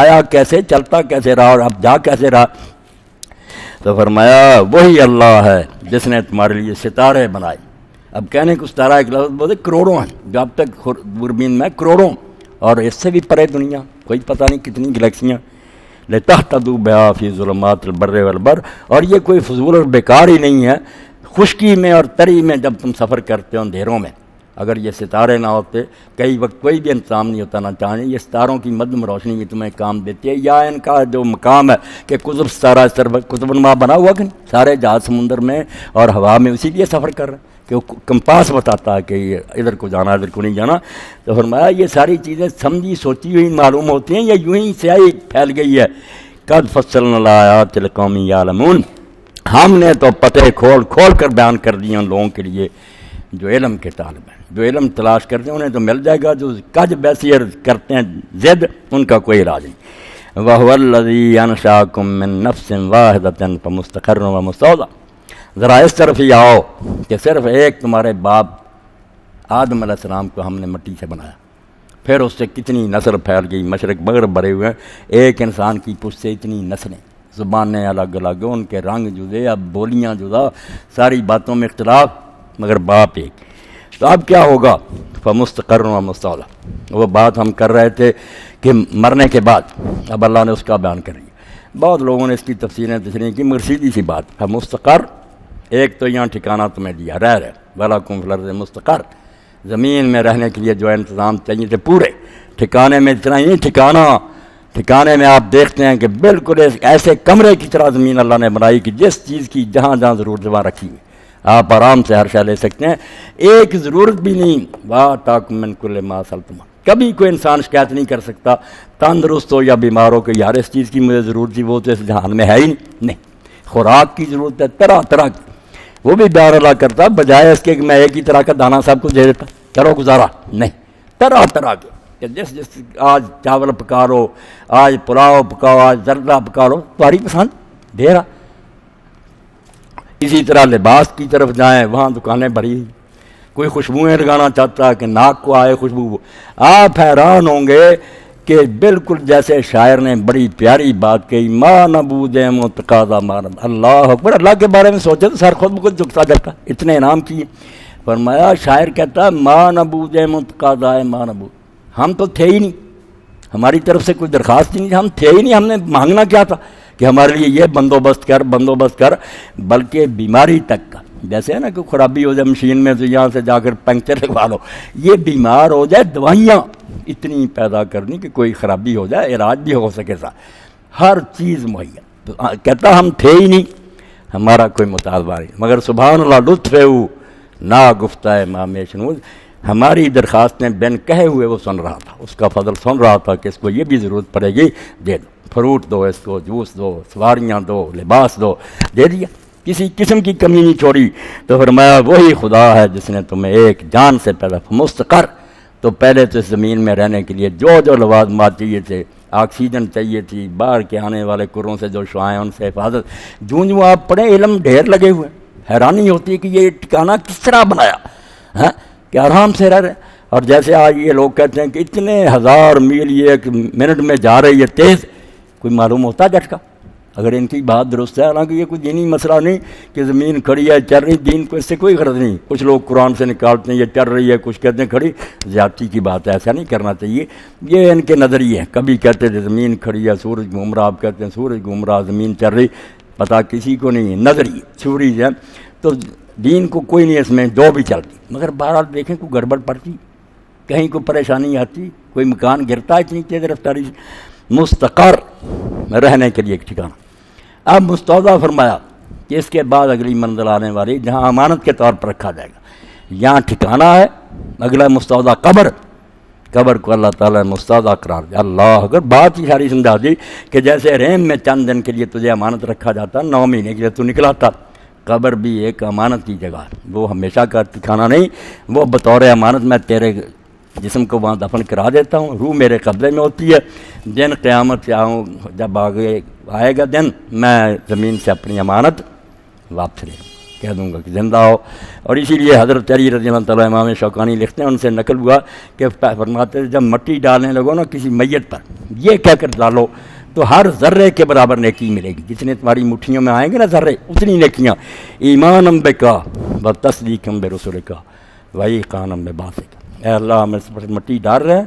آیا کیسے، چلتا کیسے رہا اور اب جا کیسے رہا؟ تو فرمایا وہی اللہ ہے جس نے تمہارے لیے ستارے بنائے۔ اب کہنے کو ستارہ ایک لفظ بولتے کروڑوں ہیں، جو اب تک دوربین میں کروڑوں، اور اس سے بھی پرے دنیا، کوئی پتہ نہیں کتنی گلیکسیاں، لتہتدوا بہا فی ظلمات البر والبحر، اور یہ کوئی فضول اور بیکار ہی نہیں ہے، خشکی میں اور تری میں جب تم سفر کرتے ہو اندھیروں میں، اگر یہ ستارے نہ ہوتے کئی وقت کوئی بھی انتظام نہیں ہوتا، نہ چاہے یہ ستاروں کی مدم روشنی بھی تمہیں کام دیتی ہے، یا ان کا جو مقام ہے کہ قطب ستارہ اس طرف قطب نما بنا ہوا کہ نہیں، سارے جہاز سمندر میں اور ہوا میں اسی لیے سفر کر رہے ہیں کہ وہ کمپاس بتاتا ہے کہ یہ ادھر کو جانا ادھر کو نہیں جانا۔ تو فرمایا یہ ساری چیزیں سمجھی سوچی ہوئی معلوم ہوتی ہیں، یا یوں ہی سیاہی پھیل گئی ہے۔ قد فصلنا الآیات لقوم یعلمون، ہم نے تو پتے کھول کھول کر بیان کر دیے ان لوگوں کے لیے جو علم کے طالب ہیں، جو علم تلاش کرتے ہیں انہیں تو مل جائے گا، جو کج بیسیر کرتے ہیں ضد، ان کا کوئی علاج نہیں۔ وَهُوَ الَّذِي أَنشَأَكُم مِّن نَّفْسٍ وَاحِدَةٍ فَمُسْتَقَرٌّ وَمُسْتَوْدَىٰ، ذرا اس طرف ہی آؤ کہ صرف ایک تمہارے باپ آدم علیہ السلام کو ہم نے مٹی سے بنایا، پھر اس سے کتنی نسل پھیل گئی، مشرق مغرب بھرے ہوئے ہیں، ایک انسان کی پشت سے اتنی نسلیں، زبانیں الگ الگ، ان کے رنگ جدے، اب بولیاں جدا، ساری باتوں میں اختلاف، مگر باپ ایک۔ تو اب کیا ہوگا؟ فمستقر و مستودع، وہ بات ہم کر رہے تھے کہ مرنے کے بعد اب اللہ نے اس کا بیان کر دیا۔ بہت لوگوں نے اس کی تفسیریں تشریح کی، مگر سیدھی سی بات ہے، مستقر ایک تو یہاں ٹھکانہ تمہیں دیا، رہ وَلَکُمْ فِی الْأَرْضِ مستقر، زمین میں رہنے کے لیے جو انتظام چاہیے تھے پورے، ٹھکانے میں اتنا ہی ٹھکانے میں آپ دیکھتے ہیں کہ بالکل ایسے کمرے کی طرح زمین اللہ نے بنائی کہ جس چیز کی جہاں جہاں ضرورت وہاں رکھی ہوئی، آپ آرام سے ہر شے لے سکتے ہیں، ایک ضرورت بھی نہیں۔ وَآتَاكُم مِّن كُلِّ مَا سَأَلْتُمُوهُ، کبھی کوئی انسان شکایت نہیں کر سکتا تندرست ہو یا بیمار ہو کہ یار اس چیز کی مجھے ضرورت تھی، وہ تو اس جہان میں ہے ہی نہیں۔ خوراک کی ضرورت ہے طرح طرح کی، وہ بھی بیان اللہ کرتا بجائے اس کے کہ میں ایک ہی طرح کا دانہ سب کو دے دیتا کرو گزارا، نہیں، طرح طرح کے کہ جس آج چاول پکا لو، آج پلاؤ پکاؤ، آج زردہ پکا لو، تمہاری پسند دے رہا۔ اسی طرح لباس کی طرف جائیں، وہاں دکانیں بھری، کوئی خوشبوئیں لگانا چاہتا ہے کہ ناک کو آئے خوشبو، آپ حیران ہوں گے کہ بالکل جیسے شاعر نے بڑی پیاری بات کہی، ماں نبود متقاضا مانب، اللہ اکبر، اللہ کے بارے میں سوچے تو سر خود بخود جھکتا جاتا، اتنے انعام کیے۔ فرمایا شاعر کہتا ہے ماں نبود متقاضا ماں نبود، ہم تو تھے ہی نہیں، ہماری طرف سے کوئی درخواست ہی نہیں، ہم تھے ہی نہیں، ہم نے مانگنا کیا تھا کہ ہمارے لیے یہ بندوبست کر، بلکہ بیماری تک کا، جیسے ہے نا کہ خرابی ہو جائے مشین میں تو یہاں سے جا کر پنکچر لگوا لو، یہ بیمار ہو جائے دوائیاں اتنی پیدا کرنی کہ کوئی خرابی ہو جائے علاج بھی ہو سکے سا، ہر چیز مہیا۔ تو کہتا ہم تھے ہی نہیں، ہمارا کوئی مطالبہ نہیں، مگر سبحان اللہ لطف نا گفتہ مام شنود، ہماری درخواستیں بن کہے ہوئے وہ سن رہا تھا، اس کا فضل سن رہا تھا کہ اس کو یہ بھی ضرورت پڑے گی، دے دو، فروٹ دو اس کو، جوس دو، سواریاں دو، لباس دو، دے دیا، کسی قسم کی کمی نہیں چھوڑی۔ تو فرمایا وہی خدا ہے جس نے تمہیں ایک جان سے پیدا مستقر، تو پہلے تو اس زمین میں رہنے کے لیے جو لوازمات چاہیے تھے، آکسیجن چاہیے تھی، باہر کے آنے والے کروں سے جو شعاعیں ان سے حفاظت، جو آپ پڑھیں علم ڈھیر لگے ہوئے، حیرانی ہوتی ہے کہ یہ ٹھکانہ کس طرح بنایا ہے کہ آرام سے رہ رہے۔ اور جیسے آج یہ لوگ کہتے ہیں کہ اتنے ہزار میل یہ ایک منٹ میں جا رہی ہے تیز، کوئی معلوم ہوتا ہے جھٹکا؟ اگر ان کی بات درست ہے، حالانکہ یہ کوئی دینی مسئلہ نہیں کہ زمین کھڑی ہے چل رہی، دین کو اس سے کوئی غرض نہیں، کچھ لوگ قرآن سے نکالتے ہیں یہ چل رہی ہے، کچھ کہتے ہیں کھڑی، زیادتی کی بات ہے، ایسا نہیں کرنا چاہیے، یہ ان کے نظریے ہیں، کبھی کہتے تھے زمین کھڑی ہے سورج گھوم رہا، آپ کہتے ہیں سورج گھوم رہا زمین چل رہی، پتہ کسی کو نہیں ہے، نظریے تھیوریز ہیں، تو دین کو کوئی نہیں اس میں جو بھی چلتی، مگر بہرحال دیکھیں کوئی گڑبڑ پڑتی، کہیں کوئی پریشانی آتی، کوئی مکان گرتا ہے اتنی تیز رفتاری سے، مستقر رہنے کے لیے ایک ٹھکانہ۔ اب مستودع فرمایا کہ اس کے بعد اگلی منزل آنے والی جہاں امانت کے طور پر رکھا جائے گا، یہاں ٹھکانہ ہے، اگلا مستودع قبر کو اللہ تعالیٰ نے مستودع قرار دیا۔ اللہ اگر بات ہی ساری سمجھا دی کہ جیسے رحم میں چند دن کے لیے تجھے امانت رکھا جاتا، 9 مہینے کے لیے تو نکلاتا، قبر بھی ایک امانت کی جگہ ہے، وہ ہمیشہ کا ٹھکانہ نہیں، وہ بطور امانت میں تیرے جسم کو وہاں دفن کرا دیتا ہوں، روح میرے قبضے میں ہوتی ہے، دن قیامت سے آؤں جب آگے آئے گا دن، میں زمین سے اپنی امانت واپس لے لوں۔ کہہ دوں گا کہ زندہ ہو. اور اسی لیے حضرت علی رضی اللہ تعالیٰ امام شوکانی لکھتے ہیں، ان سے نقل ہوا کہ فرماتے ہیں جب مٹی ڈالنے لگو نا کسی میت پر، یہ کہہ کر ڈالو تو ہر ذرے کے برابر نیکی ملے گی. جتنے تمہاری مٹھیوں میں آئیں گے نا ذرے، اتنی نیکیاں. ایمان بکا و تصدیق برسول کا وہی قانم ببعث کا. اے اللہ ہم اس پر مٹی ڈال رہے ہیں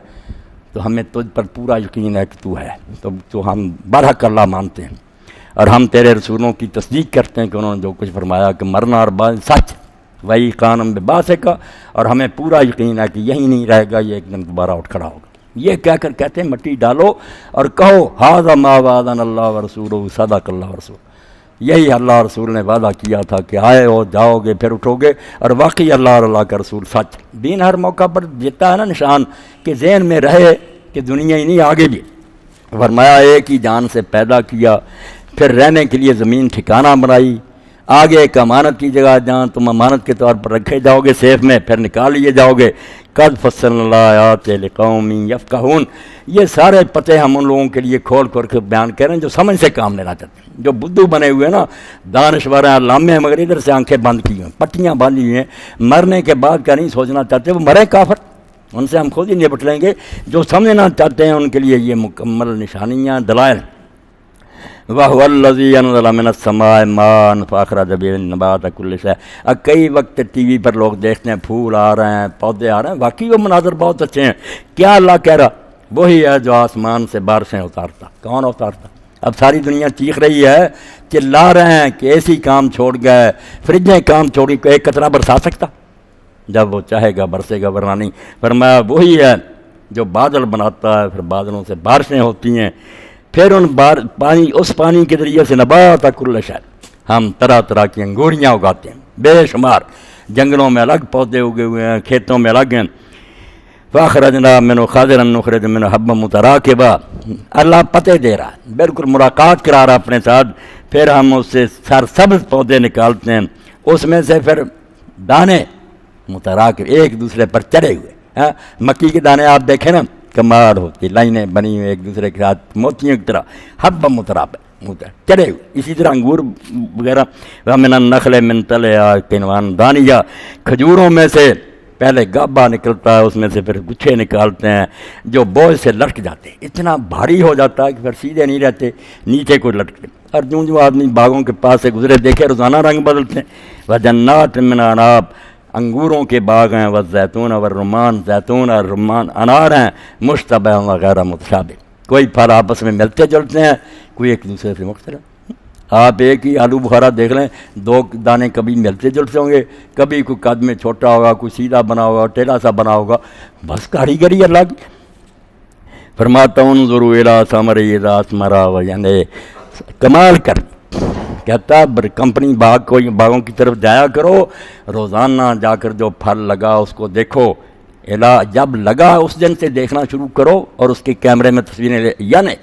تو ہمیں تجھ پر پورا یقین ہے کہ تو ہے، تو ہم برحق اللہ مانتے ہیں، اور ہم تیرے رسولوں کی تصدیق کرتے ہیں کہ انہوں نے جو کچھ فرمایا کہ مرنا اور بعد سچ وہی قانم ببعث کا، اور ہمیں پورا یقین ہے کہ یہی نہیں رہے گا، یہ ایک دن دوبارہ اٹھ کھڑا ہوگا. یہ کہہ کر کہتے ہیں مٹی ڈالو اور کہو ھذا ما وعدنا اللہ ورسولہ صدق اللہ ورسول. یہی اللہ اور رسول نے وعدہ کیا تھا کہ آئے ہو جاؤ گے پھر اٹھو گے، اور واقعی اللہ اور اللہ کا رسول سچ. دین ہر موقع پر دیتا ہے نا نشان کہ ذہن میں رہے کہ دنیا ہی نہیں آگے بھی. فرمایا ایک ہی جان سے پیدا کیا، پھر رہنے کے لیے زمین ٹھکانہ بنائی، آگے ایک امانت کی جگہ جہاں تم امانت کے طور پر رکھے جاؤ گے سیف میں، پھر نکال لیے جاؤ گے. قد فصلنا الآیات لقوم یفقہون. یہ سارے پتے ہم ان لوگوں کے لیے کھول کر کے بیان کر رہے ہیں جو سمجھ سے کام لینا چاہتے ہیں، جو بدھو بنے ہوئے ہیں نا، دانشور ہیں، علامے ہیں، مگر ادھر سے آنکھیں بند کی ہیں، پٹیاں باندھی ہوئی ہیں، مرنے کے بعد کا نہیں سوچنا چاہتے، وہ مرے کافر، ان سے ہم خود ہی نپٹ لیں گے. جو سمجھنا چاہتے ہیں ان کے لیے یہ مکمل نشانیاں دلائل. وَهُوَ الَّذِي أَنزَلَ مِنَ السَّمَاءِ مَاءً فَأَخْرَجَ بِهِ نَبَاتَ كُلِّ شَيْءٍ. کئی وقت ٹی وی پر لوگ دیکھتے ہیں پھول آ رہے ہیں، پودے آ رہے ہیں، واقعی وہ مناظر بہت اچھے ہیں. کیا اللہ کہہ رہا؟ وہی ہے جو آسمان سے بارشیں اتارتا. کون اتارتا؟ اب ساری دنیا چیخ رہی ہے، چلا رہے ہیں کہ اے سی کام چھوڑ گئے، فریجیں کام چھوڑی، کوئی ایک قطرہ برسا سکتا؟ جب وہ چاہے گا برسے گا، ورنہ نہیں. فرمایا وہی ہے جو بادل بناتا ہے، پھر بادلوں سے بارشیں ہوتی ہیں، پھر اس پانی کے ذریعے سے نبات کل شے، ہم طرح طرح کی انگوریاں اگاتے ہیں، بے شمار. جنگلوں میں الگ پودے اگے ہوئے ہیں، کھیتوں میں الگ ہیں. فاخرجنا منہ خاضرا نخرج منہ حبا متراکبا. اللہ پتے دے رہا ہے، بالکل ملاقات کرا رہا اپنے ساتھ. پھر ہم اس سے سرسبز پودے نکالتے ہیں، اس میں سے پھر دانے متراکب ایک دوسرے پر چڑھے ہوئے. مکی کے دانے آپ دیکھیں نا، کمال ہوتی لائنیں بنی ہوئی ایک دوسرے کے ساتھ موتیوں کی طرح، حب مترابع چڑھے ہوئے. اسی طرح انگور وغیرہ. ومن النخل من طلعها قنوان دانیہ. کھجوروں میں سے پہلے گابا نکلتا ہے، اس میں سے پھر گچھے نکالتے ہیں جو بوجھ سے لٹک جاتے ہیں، اتنا بھاری ہو جاتا ہے کہ پھر سیدھے نہیں رہتے، نیچے کو لٹکتے. اور جو آدمی باغوں کے پاس سے گزرے دیکھے روزانہ رنگ بدلتے ہیں. وجنات من عناب. انگوروں کے باغ ہیں، والزیتون والرمان. زیتون اور رمان انار ہیں، مشتبہ وغیرہ متشابہ. کوئی پھل آپس میں ملتے جلتے ہیں، کوئی ایک دوسرے سے مختلف. آپ ایک ہی آلو بخارا دیکھ لیں، دو دانے کبھی ملتے جلتے ہوں گے، کبھی کوئی قد میں چھوٹا ہوگا، کوئی سیدھا بنا ہوگا، ٹیڑھا سا بنا ہوگا. بس کاریگری اللہ کی. فرماتا انظروا الی ثمرہ اذا اثمر. یعنی کمال کر کہتا کمپنی باغوں کی طرف جایا کرو، روزانہ جا کر جو پھل لگا اس کو دیکھو. جب لگا اس دن سے دیکھنا شروع کرو اور اس کے کیمرے میں تصویریں یعنی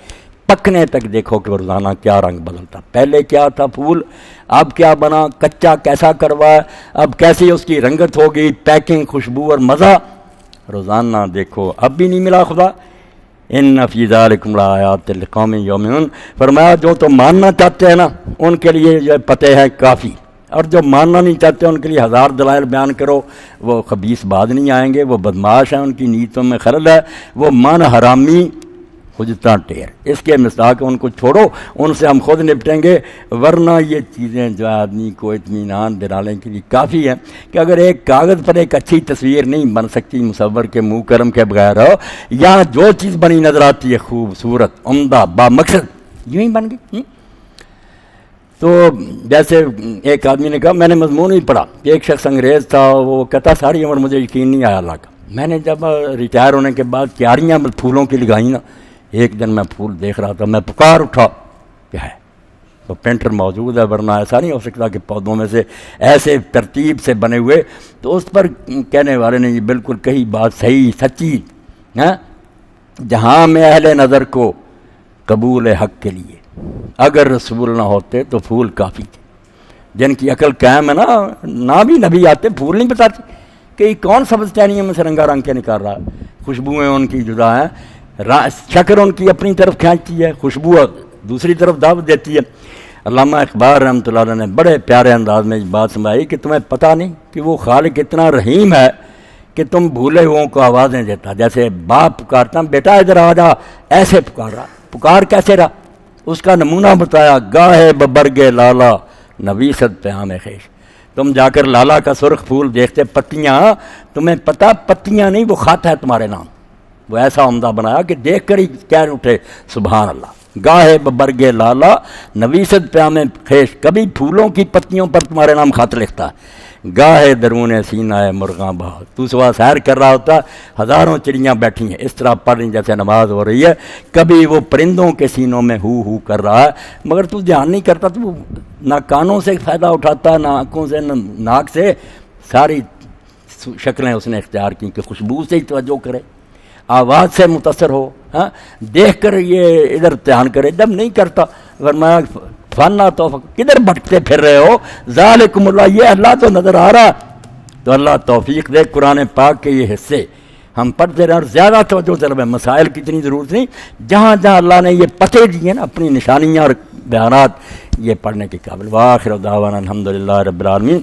پکنے تک دیکھو کہ روزانہ کیا رنگ بدلتا. پہلے کیا تھا پھول، اب کیا بنا، کچا کیسا کروا، اب کیسی اس کی رنگت ہوگی، پیکنگ، خوشبو اور مزہ. روزانہ دیکھو. اب بھی نہیں ملا خدا. ان فی ذالکم لآیات لقوم یؤمنون. فرمایا جو تو ماننا چاہتے ہیں نا ان کے لیے جو پتے ہیں کافی، اور جو ماننا نہیں چاہتے ان کے لیے ہزار دلائل بیان کرو، وہ خبیث بعد نہیں آئیں گے، وہ بدماش ہیں، ان کی نیتوں میں خلل ہے، وہ من حرامی خجتا ٹیر. اس کے مصداق ان کو چھوڑو، ان سے ہم خود نپٹیں گے. ورنہ یہ چیزیں جو آدمی کو اطمینان دلانے کے لیے کافی ہیں کہ اگر ایک کاغذ پر ایک اچھی تصویر نہیں بن سکتی مصور کے منہ کرم کے بغیر، ہو یہاں جو چیز بنی نظر آتی ہے خوبصورت، عمدہ، با مقصد، یوں ہی بن گئی. تو جیسے ایک آدمی نے کہا، میں نے مضمون ہی پڑھا کہ ایک شخص انگریز تھا، وہ کہتا ساری عمر مجھے یقین نہیں آیا اللہ کا. میں نے جب ریٹائر ہونے کے بعد کیاریاں پھولوں کی لگائیں نا، ایک دن میں پھول دیکھ رہا تھا، میں پکار اٹھا کیا ہے تو پینٹر موجود ہے، ورنہ ایسا نہیں ہو سکتا کہ پودوں میں سے ایسے ترتیب سے بنے ہوئے. تو اس پر کہنے والے نے یہ بالکل کہی بات صحیح سچی ہے. جہاں میں اہل نظر کو قبول حق کے لیے اگر رسول نہ ہوتے تو پھول کافی تھے. جن کی عقل قائم ہے نا بھی نبی آتے پھول نہیں بتاتے کہ کون سبز ٹہنیوں میں سے رنگا رنگ کے نکال رہا ہے. خوشبوئیں ان کی جدا ہیں، شکر ان کی اپنی طرف کھینچتی ہے، خوشبو دوسری طرف دعوت دیتی ہے. علامہ اقبال رحمۃ اللہ علیہ نے بڑے پیارے انداز میں بات سمجھائی کہ تمہیں پتہ نہیں کہ وہ خالق اتنا رحیم ہے کہ تم بھولے ہوئوں کو آوازیں دیتا، جیسے باپ پکارتا بیٹا ادھر آ جا، ایسے پکارا، پکار کیسے رہا؟ اس کا نمونہ بتایا، گاہے ببرگ لالا نویست پیام خیش، تم جا کر لالا کا سرخ پھول دیکھتے پتیاں، تمہیں پتہ پتیاں نہیں وہ خط ہے تمہارے نام، وہ ایسا عمدہ بنایا کہ دیکھ کر ہی کہہ اٹھے سبحان اللہ۔ گاہے ببرگ لالا نویست پیام خیش، کبھی پھولوں کی پتیوں پر تمہارے نام خط لکھتا ہے، گاہے درون سینہ مرغاں بہا، تو صبح سیر کر رہا ہوتا، ہزاروں چڑیاں بیٹھی ہیں اس طرح پڑھ رہی جیسے نماز ہو رہی ہے، کبھی وہ پرندوں کے سینوں میں ہو کر رہا ہے، مگر تو دھیان نہیں کرتا، تو نہ کانوں سے فائدہ اٹھاتا، نہ آنکھوں سے، نہ ناک سے، ساری شکلیں اس نے اختیار کی کہ خوشبو سے ہی توجہ کرے، آواز سے متاثر ہو، ہاں دیکھ کر یہ ادھر دھیان کرے، جب نہیں کرتا فرمایا فنا توفیق، کدھر بھٹکتے پھر رہے ہو، ذالکم اللہ، یہ اللہ تو نظر آ رہا، تو اللہ توفیق دے قرآن پاک کے یہ حصے ہم پڑھتے رہے اور زیادہ توجہ طلب ہے، مسائل کی اتنی ضرورت نہیں، جہاں جہاں اللہ نے یہ پتے دیے نا اپنی نشانیاں اور بیانات، یہ پڑھنے کے قابل۔ وآخر دعوانا الحمدللہ رب العالمین۔